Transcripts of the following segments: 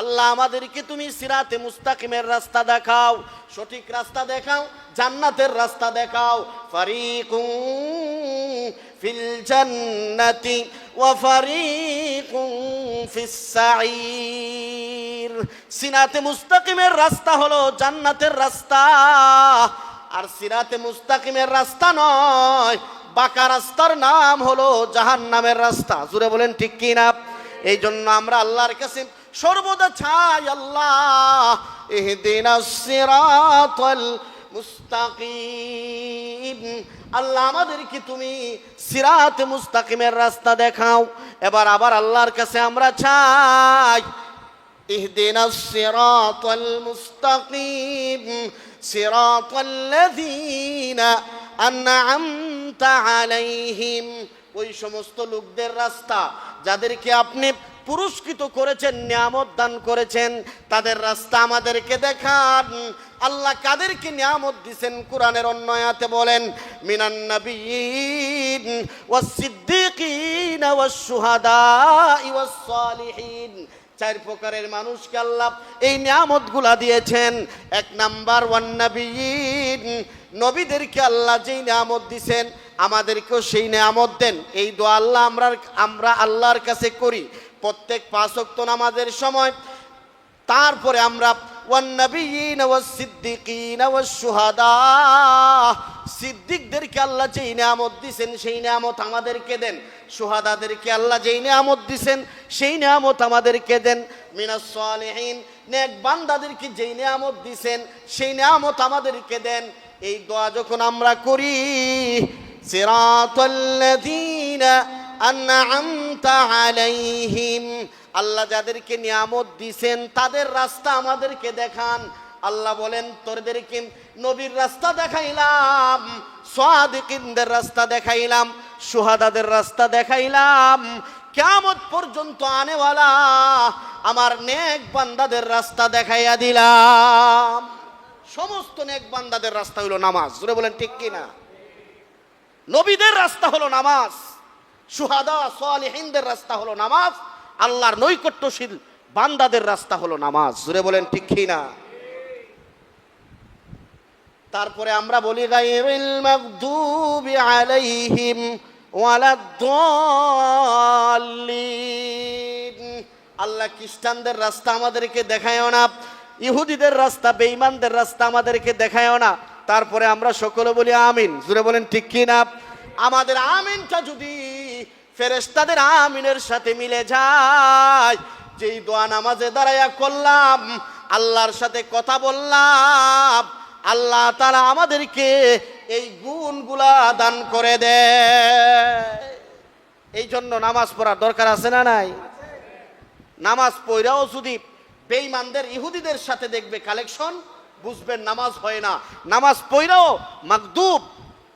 আল্লাহ আমাদেরকে তুমি সিরাতে মুস্তাকিমের রাস্তা দেখাও, সঠিক রাস্তা দেখাও, জান্নাতের রাস্তা দেখাও। ফারিকুম ফিল জান্নাতি ওয়া ফারিকুম ফিস সাঈর। সিরাতে মুস্তাকিমের রাস্তা হলো জান্নাতের রাস্তা, আর সিরাতে মুস্তাকিমের রাস্তা নয়, বাঁকা রাস্তার নাম হলো জাহান্নামের রাস্তা। জোরে বলেন ঠিক কি না? এই জন্য আমরা আল্লাহর কাছে সর্বদা চাই, আল্লাহ ইহদিনাস সিরাতাল মুস্তাকিম, আল্লাহ আমাদেরকে তুমি সিরাতে মুস্তাকিমের রাস্তা দেখাও। এবার আবার আল্লাহর কাছে আমরা চাই, ইহদিনাস সিরাতাল মুস্তাকিম সিরাতাল্লাযীনা আনআমতা আলাইহিম, ওই সমস্ত লোকদের রাস্তা যাদেরকে আপনি পুরস্কৃত করেছেন, নিয়ামত দান করেছেন, তাদের রাস্তা আমাদেরকে দেখান। আল্লাহ কাদেরকে নিয়ামত দিয়েছেন কোরআনের অন্য আয়াতে বলেন, মিনান নাবিয়্যিন ওয়াস সিদ্দীকিন ওয়াস শুহাদাই ওয়াস সালিহিন। চার প্রকারের মানুষকে আল্লাহ এই নিয়ামতগুলা দিয়েছেন। এক নাম্বার ওয়ান নাবিয়্যিন, নবীদেরকে আল্লাহ যেই নিয়ামত দিয়েছেন আমাদেরকেও সেই নিয়ামত দেন। এই দোয়া আল্লাহ আমরা আল্লাহর কাছে করি প্রত্যেক 5 ওয়াক্ত নামাজের সময়। তারপরে আমরা ওয়ান নাবিয়্যিন ওয়াস সিদ্দীকিন ওয়াস শুহাদা, সিদ্দিকদেরকে আল্লাহ যেই নিয়ামত দিয়েছেন সেই নিয়ামত আমাদেরকে দেন। শুহাদাদেরকে আল্লাহ যেই নিয়ামত দিয়েছেন সেই নিয়ামত আমাদেরকে দেন। মিনাস সালিহিন, নেক বান্দাদেরকে যেই নিয়ামত দিয়েছেন সেই নিয়ামত আমাদেরকে দেন। এই দোয়া যখন আমরা করি, সিরাতাল্লাযীনা আনআমতা আলাইহিম, আল্লাহ যাদেরকে নিয়ামত দিয়েছেন তাদের রাস্তা আমাদেরকে দেখান। আল্লাহ বলেন, তোদেরকে নবীর রাস্তা দেখাইলাম, সাদিকিনদের রাস্তা দেখাইলাম, শুহাদাদের রাস্তা দেখাইলাম, কিয়ামত পর্যন্ত আনেওয়ালা আমার নেক বান্দাদের রাস্তা দেখাইয়া দিলাম। সমস্ত নেক বান্দাদের রাস্তা হলো নামাজ। জোরে বলেন ঠিক কি না? নবীদের রাস্তা হলো নামাজ, শুহাদা সালিহিনদের রাস্তা হলো নামাজ, আল্লাহর নৈকট্যশীল বান্দাদের রাস্তা হলো নামাজ। জোরে বলেন ঠিক কি না? তারপরে আমরা বলি গায়রিল মাগদুবি আলাইহিম ওয়ালাদ-দাল্লিন। আল্লাহ খ্রিস্টানদের রাস্তা আমাদেরকে দেখায়ও না, ইহুদিদের রাস্তা, বেঈমানদের রাস্তা আমাদেরকে দেখায়ও না। তারপরে আমরা সকলে বলি আমিন। জোরে বলেন ঠিক কি না? আমাদের আমিনটা যদি ফেরেশতাদের আমিনের সাথে মিলে যায়, যেই দোয়া নামাজে দাঁড়াইয়া করলাম, আল্লাহর সাথে কথা বললাম, আল্লাহ তাআলা আমাদেরকে এই গুণগুলা দান করে দেয়। এই জন্য নামাজ পড়ার দরকার আছে না নাই? নামাজ পড়াও যদি বেঈমানদের ইহুদিদের সাথে দেখবে কালেকশন, বুঝবেন নামাজ হয় না। নামাজ পড়াও মাগদুব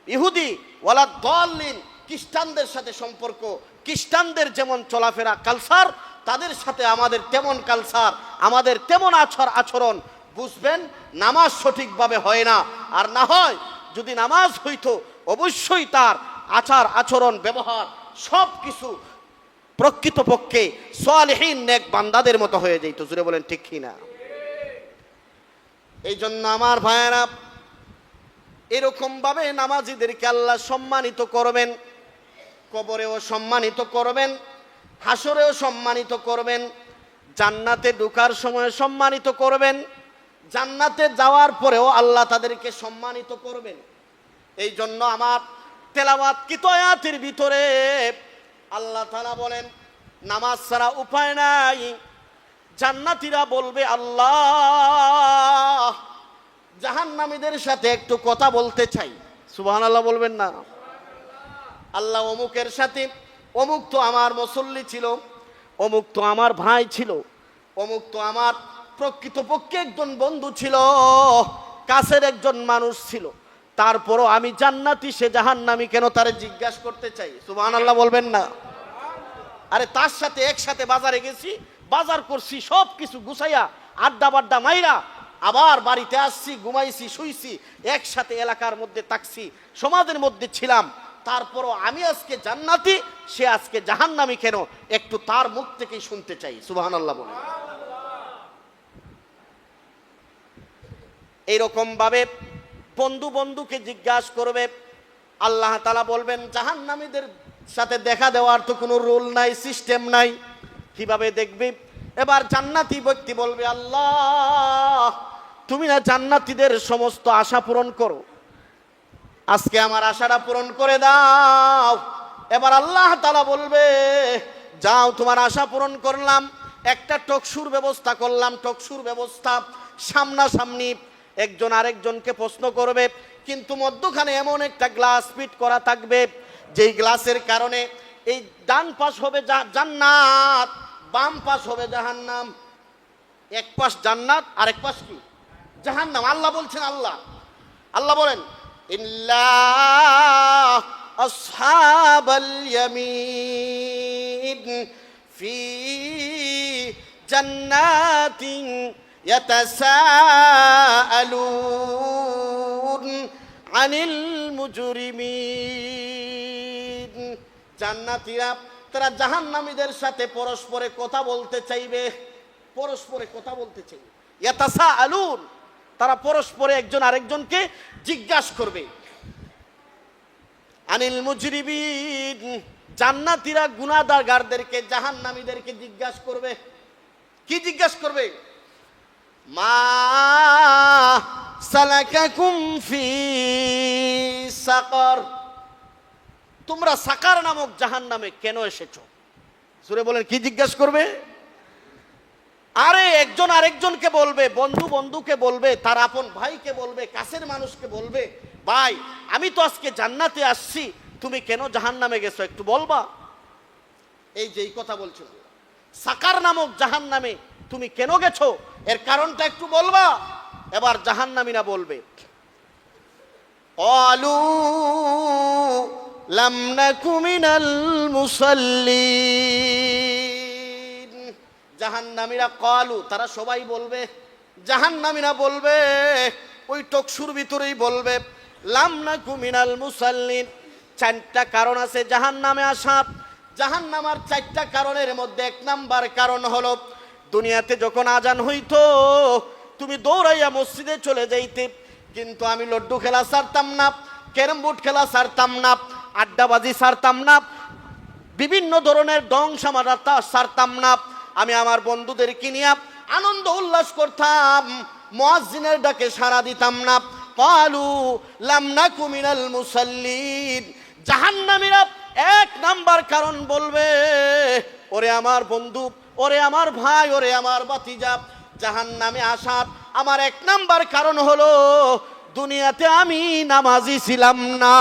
ইহুদি ওয়ালাদ-দাল্লিন খ্রিস্টানদের সাথে সম্পর্ক, খ্রিস্টানদের যেমন চলাফেরা কালচার, তাদের সাথে আমাদের তেমন কালচার, আমাদের তেমন আচরণ, বুঝবেন নামাজ সঠিকভাবে হয় না। আর না হয় যদি নামাজ হইতো, অবশ্যই তার আচার আচরণ ব্যবহার সব কিছু প্রকৃতপক্ষে সালিহিন নেক বান্দাদের মতো হয়ে যেত। জুড়ে বলেন ঠিক কি না? এই জন্য আমার ভাইয়েরা, এরকম ভাবে নামাজীদেরকে আল্লাহ সম্মানিত করবেন, কবরেও সম্মানিত করবেন, হাসরেও সম্মানিত করবেন, জান্নাতে ঢোকার সময় সম্মানিত করবেন, জান্নাতে যাওয়ার পরেও আল্লাহ তাদেরকে সম্মানিত করবেন। এই জন্য আমার তেলাওয়াতকৃত আয়াতের ভিতরে আল্লাহ তাআলা বলেন, নামাজ ছাড়া উপায় নাই। জান্নাতীরা বলবে, আল্লাহ জাহান্নামীদের সাথে একটু কথা বলতে চাই। সুবহানাল্লাহ বলবেন না? আল্লাহ অমুকের সাথে, অমুক তো আমার মুসল্লি ছিল, অমুক তো আমার ভাই ছিল, অমুক তো আমার প্রকৃতপক্ষে একজন বন্ধু ছিল, কাছের একজন মানুষ ছিল, তারপরও আমি জান্নাতি, সে জাহান্নামী কেন, তারে জিজ্ঞাসা করতে চাই। সুবহানাল্লাহ বলবেন না? আরে তার সাথে একসাথে বাজারে গেছি, বাজার করছি, সব কিছু গুছাইয়া আড্ডা বাড্ডা মাইরা আবার বাড়িতে আসছি, ঘুমাইছি, শুইছি, একসাথে এলাকার মধ্যে থাকছি, সমাজের মধ্যে ছিলাম, তারপরও আমি আজকে জান্নাতি, সে আজকে জাহান্নামী কেন, একটু তার মুখ থেকেই শুনতে চাই। সুবহানাল্লাহ বলেন। এইরকম ভাবে বন্ধু বন্ধুকে জিজ্ঞাসা করবে। আল্লাহ তাআলা বলবেন জাহান্নামীদের সাথে দেখা দেওয়ার তো কোনো রুল নাই, সিস্টেম নাই, কিভাবে দেখবে? এবার জান্নাতি ব্যক্তি বলবে আল্লাহ তুমি না জান্নাতীদের সমস্ত আশা পূরণ করো, আজকে আমার আশাটা পূরণ করে দাও। এবার আল্লাহ তাআলা বলবে যাও তোমার আশা পূরণ করলাম, একটা টকশুর ব্যবস্থা করলাম, টকশুর ব্যবস্থা, সামনাসামনি একজন আরেকজনকে প্রশ্ন করবে, কিন্তু মধ্যখানে এমন একটা গ্লাস ফিট করা থাকবে যেই গ্লাসের কারণে এই ডান পাশ হবে জান্নাত, বাম পাশ হবে জাহান্নাম। এক পাশ জান্নাত আর এক পাশ কি জাহান্নাম। আল্লাহ বলছেন, আল্লাহ বলেন ইল্লা আসহাবাল ইয়ামিন ফি জান্নাতিন ইয়াতাসাআলুন আনিল মুজরিমিন। জান্নাতীরা তারা জাহান্নামীদের সাথে পরস্পরে কথা বলতে চাইবে, পরস্পরে কথা বলতে চাইবে। ইয়াতাসাআলুন, তারা পরস্পরে একজন আরেকজনকে জিজ্ঞাসা করবে। আনিল মুজরিমিন, জান্নাতীরা গুনাহগারদেরকে জাহান্নামীদেরকে জিজ্ঞাসা করবে। কি জিজ্ঞাসা করবে? মা সালাকাকুম ফি সাকার, তোমরা সাকার নামক জাহান্নামে কেন এসেছো? জোরে বলেন, কি জিজ্ঞাসা করবে? আরে একজন আরেকজনকে বলবে, বন্ধু বন্ধুকে বলবে, তার আপন ভাইকে বলবে, কাছের মানুষকে বলবে, ভাই আমি তো আজকে জান্নাতে আসছি, তুমি কেন জাহান্নামে গেছো একটু বলবা? এই যে এই কথা বলছো, সাকার নামক জাহান্নামে তুমি কেন গেছো, এর কারণটা একটু বলবা? এবার জাহান্নামীরা বলবে ক্বালু লাম নাকু মিনাল মুসাল্লিন। জাহান্নামীরা ক্বালু, তারা সবাই বলবে, জাহান্নামীরা বলবে, ওই টকশুর ভিতরেই বলবে লাম নাকু মিনাল মুসাল্লিন। চারটা কারণ আছে জাহান্নামে আসার। জাহান্নামার চারটা কারণের মধ্যে এক নাম্বার কারণ হলো দুনিয়াতে যখন আজান হইতো তুমি দৌড়াইয়া মসজিদে চলে যাইতে, কিন্তু আমি লড্ডু খেলা ছাড়তাম না, ক্যারাম বোর্ড খেলা ছাড়তাম না, আড্ডাবাজি ছাড়তাম না, বিভিন্ন ধরনের ডং সামারাতা ছাড়তাম না। আমি আমার বন্ধুদেরকে নিয়ে আনন্দ উল্লাস করতাম, মুয়াজ্জিনের ডাকে সাড়া দিতাম না। ক্বালু লাম নাকু মিনাল মুসাল্লিন। জাহান্নামীরা এক নাম্বার কারণ বলবে, ওরে আমার বন্ধু, ওরে আমার ভাই, ওরে আমার ভাতিজা, জাহান্নামে আসার আমার এক নাম্বার কারণ হলো দুনিয়াতে আমি নামাজি ছিলাম না।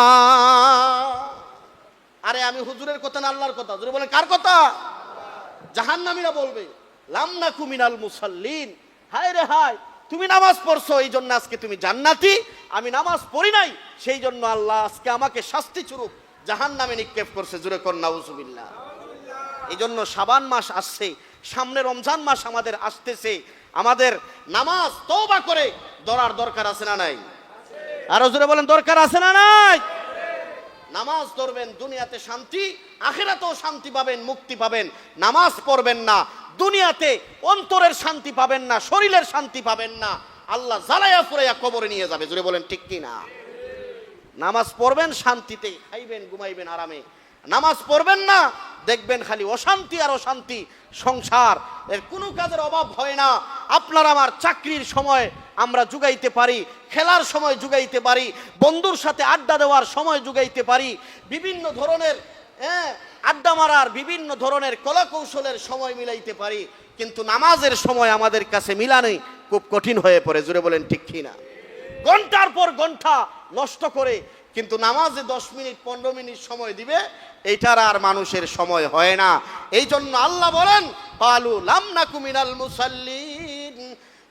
আরে আমি হুজুরের কথা না আল্লাহর কথা? হুজুর বলেন কার কথা? জাহান্নামীরা বলবে লাম নাকু মিনাল মুসাল্লিন, হায় রে হায়, তুমি নামাজ পড়ছো এই জন্য আজকে তুমি জান্নাতি, আমি নামাজ পড়ি নাই সেই জন্য আল্লাহ আজকে আমাকে শাস্তি স্বরূপ জাহান্নামে নিক্ষেপ করছে। জোরে কর নাউজুবিল্লাহ। এই জন্য শাবান মাস আসছে, সামনে রমজান মাস আমাদের আসতেছে, আমাদের নামাজ তওবা করে ধরার দরকার আছে না নাই? আরো জোরে বলেন দরকার আছে না নাই? নামাজ ধরবেন, দুনিয়াতে শান্তি, আখিরাতেও শান্তি পাবেন, মুক্তি পাবেন। নামাজ পড়বেন না, দুনিয়াতে অন্তরের শান্তি পাবেন না, শরীরের শান্তি পাবেন না, আল্লাহ জ্বালায়া পুরাইয়া কবরে নিয়ে যাবে। জোরে বলেন ঠিক কি না? নামাজ পড়বেন শান্তিতে, খাইবেন ঘুমাইবেন আরামে। নামাজ পড়বেন না, দেখবেন খালি অশান্তি আর অশান্তি, সংসার এর কোনো কাজের অভাব হয় না। আপনার আমার চাকরির সময় আমরা জুগাইতে পারি, খেলার সময় জুগাইতে পারি, বন্ধুর সাথে আড্ডা দেওয়ার সময় জুগাইতে পারি, বিভিন্ন ধরনের আড্ডা মারার বিভিন্ন ধরনের কলা কৌশলের সময় মিলাইতে পারি, কিন্তু নামাজের সময় আমাদের কাছে মিলানোই খুব কঠিন হয়ে পড়ে। জোরে বলেন ঠিক কি না? ঘন্টার পর ঘন্টা নষ্ট করে কিন্তু নামাজে 10 মিনিট 15 মিনিট সময় দিবে, এইটার আর মানুষের সময় হয় না। এই জন্য আল্লাহ বলেন ক্বালু লাম নাকু মিনাল মুসাল্লিন।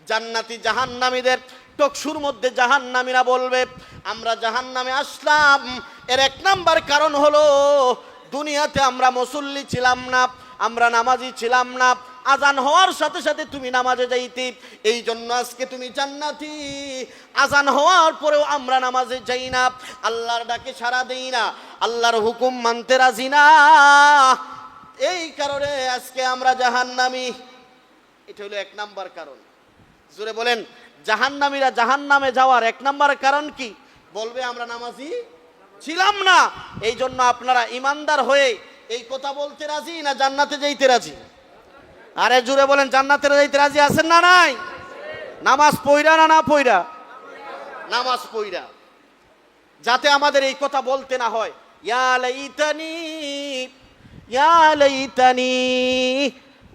জান্নাতি জাহান্নামীদের টকশুর মধ্যে জাহান্নামীরা বলবে আমরা জাহান্নামে আসলাম এর এক নাম্বার কারণ হলো দুনিয়াতে আমরা মুসল্লি ছিলাম না, আমরা নামাজি ছিলাম না, আজান হওয়ার সাথে সাথে তুমি নামাজে যাইতে, এই জন্য আজকে তুমি জান্নাতি। আজান হওয়ার পরেও আমরা নামাজে যাই না, আল্লাহর ডাকে সাড়া দেই না, আল্লাহর হুকুম মানতে রাজি না, এই কারণে আজকে আমরা জাহান্নামী। এটা হলো এক নাম্বার কারণ। জোরে বলেন। জাহান্নামীরা জাহান্নামে যাওয়ার এক নাম্বার কারণ কি? বলবে আমরা নামাজি ছিলাম না। এই জন্য আপনারা ইমানদার হয়ে এই কথা বলতে রাজি না জান্নাতে যাইতে রাজি? আরে জোরে বলেন, জান্নাতে যাইতে রাজি আছেন না নাই? নামাজ পইরা না পইরা? নামাজ পইরা, যাতে আমাদের এই কথা বলতে না হয়, ইয়া লাইতানি ইয়া লাইতানি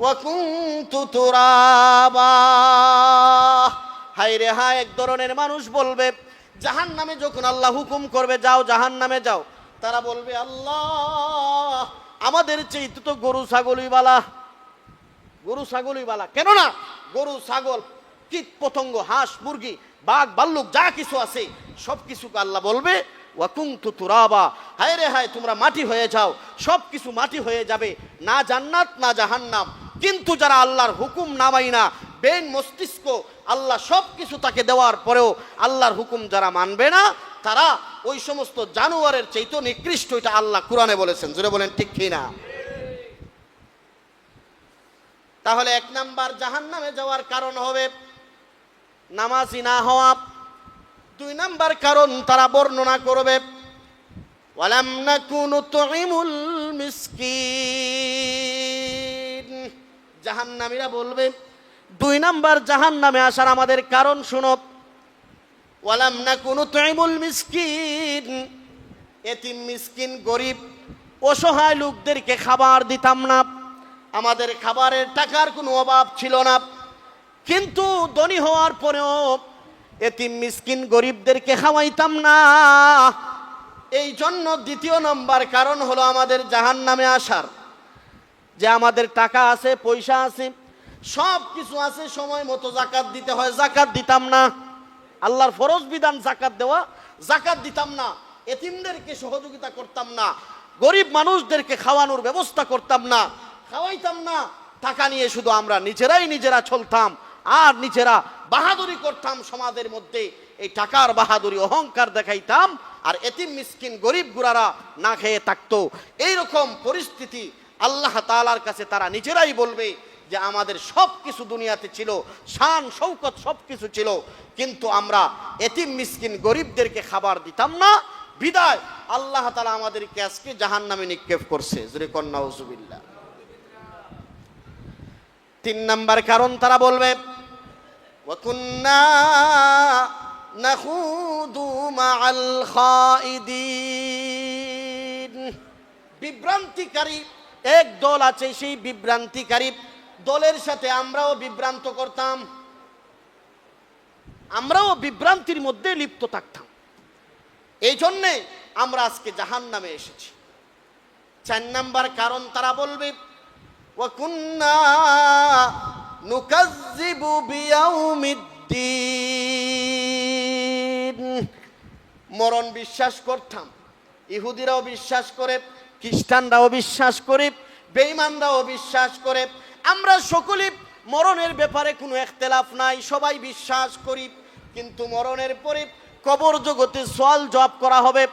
ওয়া কুনতু তুরাবা। হায় রে হায়, এক ধরনের মানুষ বলবে জাহান্নামে যখন আল্লাহ হুকুম করবে যাও জাহান্নামে যাও, তারা বলবে আল্লাহ আমাদের চেয়ে তো গরু ছাগলই বালা, গরু ছাগলই বালা। কেন না? গরু ছাগল কীট পতঙ্গ হাঁস মুরগি বাঘ ভাল্লুক যা কিছু আছে সব কিছুকে আল্লাহ বলবে ওয়া কুনতু তুরাবা, হায় রে হায় তোমরা মাটি হয়ে যাও, সব কিছু মাটি হয়ে যাবে, না জান্নাত না জাহান্নাম। কিন্তু যারা আল্লাহর হুকুম নামাই না, বেন মস্তিষ্ক, আল্লাহ সব কিছু তাকে দেওয়ার পরেও আল্লাহর হুকুম যারা মানবে না, তারা ওই সমস্ত জানোয়ারের চাইতে নিকৃষ্ট, এটা আল্লাহ কোরআনে বলেছেন। জোরে বলেন ঠিক কি না? তাহলে এক নাম্বার জাহান্নামে যাওয়ার কারণ হবে নামাজি না হওয়া। দুই নাম্বার কারণ তারা বর্ণনা করবে ওয়ালাম নাকুনু তুইমুল মিসকিন। জাহান্নামীরা বলবে দুই নাম্বার জাহান্নামে আসার আমাদের কারণ শুনো, ওয়ালাম নাকুনু তুইমুল মিসকিন, এতিম মিসকিন গরিব অসহায় লোকদেরকে খাবার দিতাম না, আমাদের খাবারের টাকার কোনো অভাব ছিল না, কিন্তু ধনী হওয়ার পরেও এতিম মিসকিন গরিবদেরকে খাওয়াইতাম না। এই জন্য দ্বিতীয় নম্বর কারণ হলো আমাদের জাহান্নামে আসার, যে আমাদের টাকা আছে পয়সা আছে সব কিছু আছে, সময় মতো জাকাত দিতে হয়, জাকাত দিতাম না, আল্লাহর ফরজ বিধান জাকাত দেওয়া, জাকাত দিতাম না, এতিমদেরকে সহযোগিতা করতাম না, গরিব মানুষদেরকে খাওয়ানোর ব্যবস্থা করতাম না, খাওয়াইতাম না। টাকা নিয়ে শুধু আমরা নিজেরা চলতাম আর নিজেরা বাহাদুরি করতাম সমাজের মধ্যে, এই টাকার বাহাদুরি অহংকার দেখাইতাম, আর এতিম মিসকিন গরিব গুরারা না খেয়ে থাকতো। এইরকম পরিস্থিতি আল্লাহ তাআলার কাছে তারা নিজেরাই বলবে যে আমাদের সব কিছু দুনিয়াতে ছিল, শান শৌকত সব কিছু ছিল, কিন্তু আমরা এতিম মিসকিন গরিবদেরকে খাবার দিতাম না, বিদায় আল্লাহ তাআলা আমাদেরকে আজকে জাহান্নামে নিক্ষেপ করছে। জোরে কন্না নাউজুবিল্লাহ। তিন নাম্বার কারণ তারা বলবে ওয়া কুন্না নাখুদু মাআল খাইদিন। বিভ্রান্তিকারী এক দল আছে, সেই বিভ্রান্তিকারী দলের সাথে আমরাও বিভ্রান্ত করতাম, আমরাও বিভ্রান্তির মধ্যে লিপ্ত থাকতাম, এই জন্যে আমরা আজকে জাহান্নামে এসেছি। চার নাম্বার কারণ তারা বলবে ওয়া কুন্না নুকাজ্জিবু বিয়াউমিদ্দিন। মরণ বিশ্বাস করতাম, ইহুদিরাও বিশ্বাস করে, খ্রিস্টানরাও বিশ্বাস করে, বেঈমানরাও বিশ্বাস করে, আমরা সকলে মরণের ব্যাপারে কোনো ইখতিলাফ নাই, সবাই বিশ্বাস করি। কিন্তু মরণের পরে কবর জগতে সওয়াল জবাব করা হবে,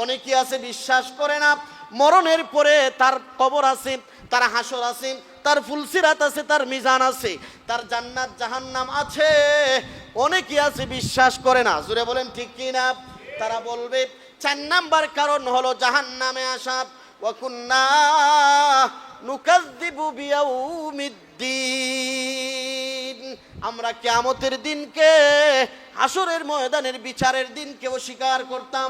অনেকে আছে বিশ্বাস করে না। মরণের পরে তার কবর আছে, তার হাসর আছে, তার ফুলসিরাত আছে, তার মিজান আছে, তার জান্নাত জাহান্নাম আছে, অনেকে আছে বিশ্বাস করে না। জোরে বলেন ঠিক কি না? তারা বলবে চার নাম্বার কারণ হলো জাহান্নামে আসা। ওয়া কুন্না নুকাজ্জিবু বিয়াউমিদ্দিন, আমরা কিয়ামতের দিনকে, হাসরের ময়দানের বিচারের দিনকে অস্বীকার করতাম।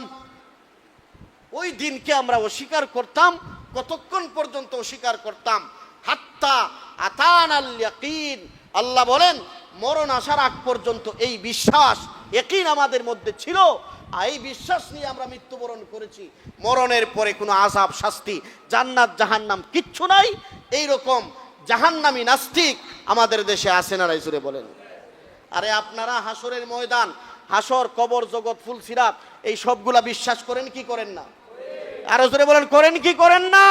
ওই দিনকে আমরা অস্বীকার করতাম। কতক্ষণ পর্যন্ত অস্বীকার করতাম? হাত্তা আতানাল ইয়াকিন। আল্লাহ বলেন মরণ আসার আগ পর্যন্ত এই বিশ্বাস ইয়াকিন আমাদের মধ্যে ছিল, আর এই বিশ্বাস নিয়ে আমরা মৃত্যুবরণ করেছি। মরণের পরে কোনো আযাব শাস্তি জান্নাত জাহান্নাম কিচ্ছু নাই। এইরকম জাহান্নামী নাস্তিক আমাদের দেশে আছে না? রাইজুরে বলেন। আরে আপনারা হাসরের ময়দান, হাসর, কবর জগৎ, ফুলসিরাত এই সবগুলা বিশ্বাস করেন কি করেন না? আরো জোরে বলেন, করেন কি করেন না?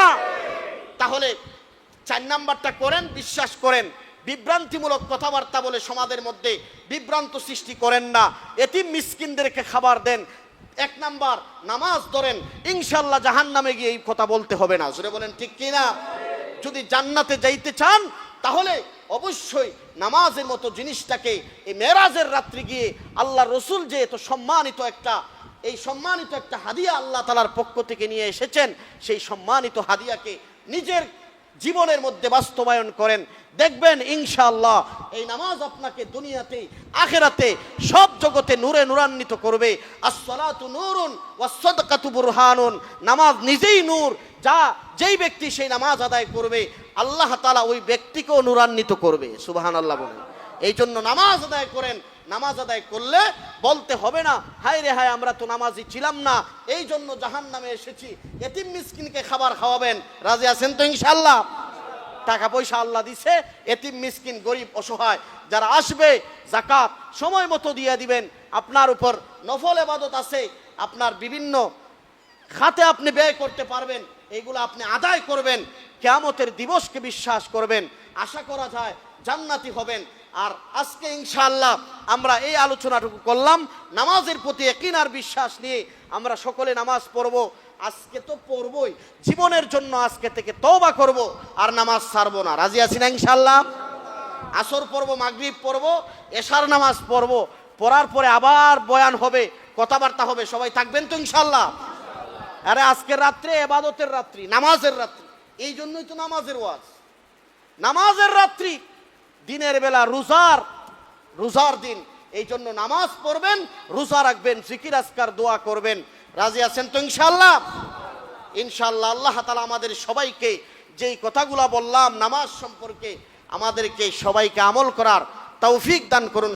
তাহলে চার নাম্বারটা করেন, বিশ্বাস করেন, বিভ্রান্তিমূলক কথাবার্তা বলে সমাজের মধ্যে বিভ্রান্ত সৃষ্টি করেন না, এতিম মিসকিনদেরকে খাবার দেন। এক নাম্বার নামাজ ধরেন, ইনশাআল্লাহ জাহান্নামে গিয়ে এই কথা বলতে হবে না। জোরে বলেন ঠিক কি না? যদি জান্নাতে যাইতে চান তাহলে অবশ্যই নামাজের মতো জিনিসটাকে এই মেরাজের রাত্রি গিয়ে আল্লাহ রসুল যে এত সম্মানিত একটা হাদিয়া আল্লাহ তাআলার পক্ষ থেকে নিয়ে এসেছেন, সেই সম্মানিত হাদিয়াকে নিজের জীবনের মধ্যে বাস্তবায়ন করেন। দেখবেন ইনশাআল্লাহ এই নামাজ আপনাকে দুনিয়াতে আখিরাতে সব জগতে নূরে নূরান্বিত করবে। আস-সালাতু নূরুন ওয়াস-সাদকাতু বুরহানুন, নামাজ নিজেই নূর। যেই ব্যক্তি সেই নামাজ আদায় করবে আল্লাহ তাআলা ওই ব্যক্তিকেও নূরান্বিত করবে। সুবহানাল্লাহ বলেন। এই জন্য নামাজ আদায় করেন। নামাজ আদায় করলে বলতে হবে না হায় রে হায় আমরা তো নামাজি ছিলাম না, এই জন্য জাহান্নামে এসেছি। এতিম মিসকিনকে খাবার খাওয়াবেন, রাজি আছেন তো ইনশাআল্লাহ? টাকা পয়সা আল্লাহ দিছে, এতিম মিসকিন গরিব অসহায় যারা আসবে যাকাত সময় মতো দিয়ে দিবেন। আপনার উপর নফল ইবাদত আছে, আপনার বিভিন্ন খাতে আপনি ব্যয় করতে পারবেন, এইগুলো আপনি আদায় করবেন। কিয়ামতের দিবসকে বিশ্বাস করবেন, আশা করা যায় জান্নাতি হবেন। আর আজকে ইনশাআল্লাহ আমরা এই আলোচনাটুকু করলাম নামাজের প্রতি ইয়াকিন আর বিশ্বাস নিয়ে আমরা সকলে নামাজ পড়ব। আজকে তো পড়বই, জীবনের জন্য আজকে থেকে তওবা করব আর নামাজ ছাড়বো না। রাজি আছি না ইনশাআল্লাহ? আসর পড়ব, মাগরিব পড়ব, এশার নামাজ পড়ব, পড়ার পরে আবার বয়ান হবে, কথাবার্তা হবে। সবাই থাকবেন তো ইনশাআল্লাহ? আরে আজকের রাত্রে ইবাদতের রাত্রি, নামাজের রাত্রি, এই জন্যই তো নামাজের ওয়াজ। নামাজের রাত্রি, দিনের বেলা রোজার দিন, এই জন্য নামাজ পড়বেন, রোজা রাখবেন, জিকির আজকার দোয়া করবেন। রাজি আছেন তো ইনশাআল্লাহ? ইনশাআল্লাহ আল্লাহ তাআলা আমাদের সবাইকে যেই কথাগুলো বললাম নামাজ সম্পর্কে, আমাদেরকে সবাইকে আমল করার তৌফিক দান করুন।